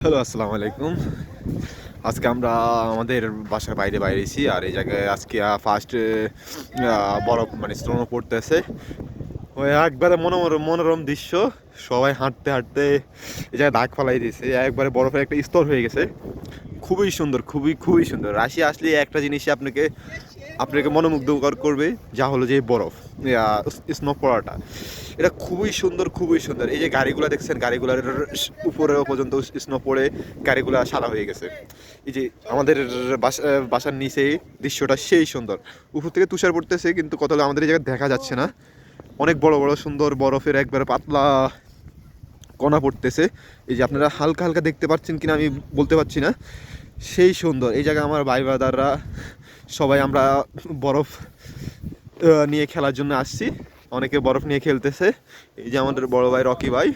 Hello, আসসালামু আলাইকুম। আজকে আমরা আমাদের বাসার বাইরে বাইরেছি, আর এই জায়গায় আজকে ফার্স্ট বরফ মানে স্নো পড়তেছে। ওই একবারে মনোরম মনোরম দৃশ্য। সবাই হাঁটতে হাঁটতে এই জায়গায় দাগ ফালাই দিয়েছে, একবারে বরফের একটা স্তর হয়ে গেছে। খুবই সুন্দর, খুবই খুবই সুন্দর। রাশিয়া আসলে একটা জিনিসই আপনাকে আপনাকে মনোমুগ্ধকর করবে, যা হলো যে বরফ স্নো পড়াটা। এটা খুবই সুন্দর, খুবই সুন্দর। এই যে গাড়িগুলো দেখছেন, গাড়িগুলোর উপরে পর্যন্ত স্নো পড়ে গাড়িগুলো সাদা হয়ে গেছে। এই যে আমাদের বাসার নিচে দৃশ্যটা সেই সুন্দর। উপর থেকে তুষার পড়তেছে, কিন্তু কত আমাদের এই জায়গায় দেখা যাচ্ছে না। অনেক বড় বড় সুন্দর বরফের একবারে পাতলা কণা পড়তেছে। এই যে আপনারা হালকা হালকা দেখতে পাচ্ছেন কিনা আমি বলতে পারছি না। সেই সুন্দর এই জায়গায় আমার ভাই ব্রাদাররা সবাই আমরা বরফ নিয়ে খেলার জন্য আসছি। অনেকে বরফ নিয়ে খেলতেছে। এই যে আমাদের বড় ভাই রকি ভাই,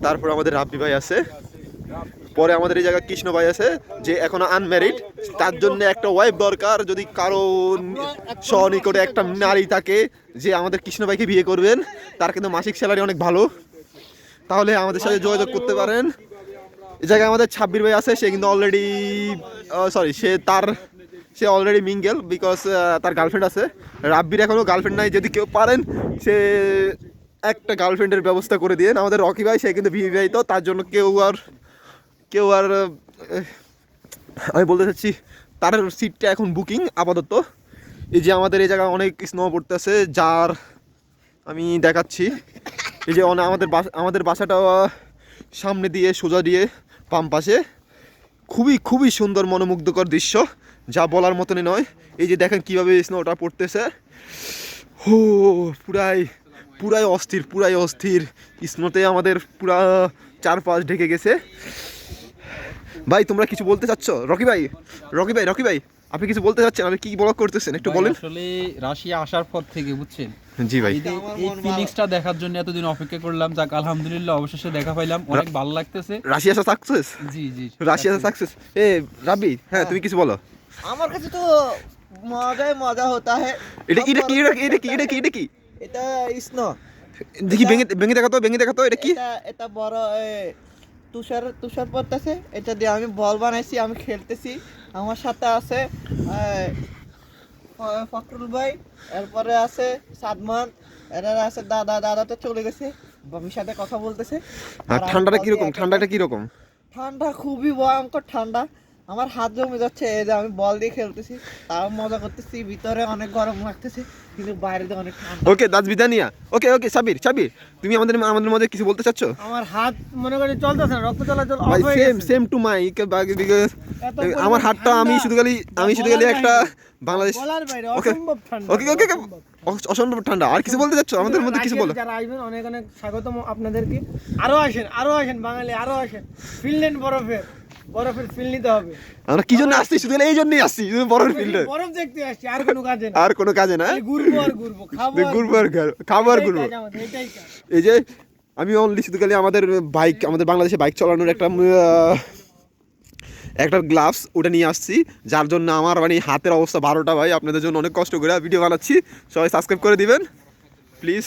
তারপর আমাদের রাব্বি ভাই আছে, পরে আমাদের এই জায়গায় কৃষ্ণ ভাই আছে, যে এখনো আনম্যারিড। তার জন্য একটা ওয়াইফ দরকার। যদি কারো স্বনিকটে একটা নারী থাকে যে আমাদের কৃষ্ণ ভাইকে বিয়ে করবেন, তার কিন্তু মাসিক স্যালারি অনেক ভালো, তাহলে আমাদের সাথে যোগাযোগ করতে পারেন। এই জায়গায় আমাদের 26 ভাই আছে, সে কিন্তু already say already mingle, because তার গার্লফ্রেন্ড আছে। রাব্বির এখনও গার্লফ্রেন্ড নাই, যদি কেউ পারেন সে একটা গার্লফ্রেন্ডের ব্যবস্থা করে দিয়ে। আমাদের রকি ভাই, সে কিন্তু বিবাহিত, তার জন্য কেউ আর আমি বলতে চাচ্ছি তার সিটটা এখন বুকিং আপাতত। এই যে আমাদের এই জায়গায় অনেক স্নো পড়তেছে, যার আমি দেখাচ্ছি। এই যে আমাদের বাসাটা সামনে দিয়ে সোজা দিয়ে বাম পাশে। খুবই খুবই সুন্দর মনোমুগ্ধকর দৃশ্য, যা বলার মতনই নয়। এই যে দেখেন কীভাবে স্নোটা পড়তেছে। হো, পুরাই পুরাই অস্থির, পুরাই অস্থির। স্নোতে আমাদের পুরা চারপাশ ঢেকে গেছে। ভাই, তোমরা কিছু বলতে চাচ্ছ? রকি ভাই, আপনি কিছু বলতে চাচ্ছেন? আপনি কি ব্লগ করতেছেন একটু বলেন। আসলে রাশিয়া আসার পর থেকে বুঝছেন, জি ভাই, এই ফিলিংসটা দেখার জন্য এতদিন অপেক্ষা করলাম। যাক, আলহামদুলিল্লাহ অবশেষে দেখা পাইলাম, অনেক ভালো লাগতেছে। Russia success. জি জি, রাশিয়া সাকসেস। এ রাব্বি, হ্যাঁ তুমি কিছু বলো। আমার কাছে তো মজাই মজা হতা হে। এটা কি? এটা স্নো। দেখি ভেঙে দেখাতো এটা কি? এটা বড় তুষার তুষার পড়তেছে। এটা দিয়ে আমি বল বানাইছি, আমি খেলতেছি। আমার সাথে আছে ফখরুল ভাই, এরপরে আছে সাদমান, এরা আছে দাদা তো চলে গেছে, বাবির সাথে কথা বলতেছে। ঠান্ডাটা কিরকম? ঠান্ডা খুবই ভয়ঙ্কর ঠান্ডা। আমার হাত জমে যাচ্ছে। এই যে আমি বল দিয়ে খেলতেছি, তাও মজা করতেছি। ভিতরে অনেক গরম লাগতেছে, কিন্তু বাইরে তো অনেক ঠান্ডা। ওকে, দাস বিদানিয়া। ওকে, সাবির, তুমি আমাদের মধ্যে কিছু বলতে চাচ্ছ? আমার হাত মনে করে চলতেছে না, রক্ত চলাচল অফ ভাই হয়ে গেছে। সেম টু মাই, আমার হাতটা আমি শুধু খালি একটা বাংলাদেশ। বলার বাইরে ওকে অসম্ভব ঠান্ডা। ওকে, অসম্ভব ঠান্ডা। আর কিছু বলতে চাচ্ছ আমাদের মধ্যে? কিছু বলো। যারা আসবেন অনেক অনেক স্বাগতম আপনাদেরকে। আরো আসেন বাঙালি, আরো আসেন। ফিনল্যান্ড বরফের ফিল নিতে হবে। আমরা কি জন্য আসছি? শুধু এই জন্যই আসছি, বরফের ফিল্ডে। বরফ দেখতে আসছি, আর কোনো কাজে না। আর কোনো কাজে না, ঘুরবো খাবো আর ঘুরবো। এটাই কাজ। এই যে আমি অনলি শুধু খালি আমাদের বাংলাদেশে বাইক চালানোর একটা গ্লাভস ওটা নিয়ে আসছি, যার জন্য আমার মানে হাতের অবস্থা 12টা। ভাই, আপনাদের জন্য অনেক কষ্ট করে ভিডিও বানাচ্ছি। সবাই সাবস্ক্রাইব করে দিবেন প্লিজ।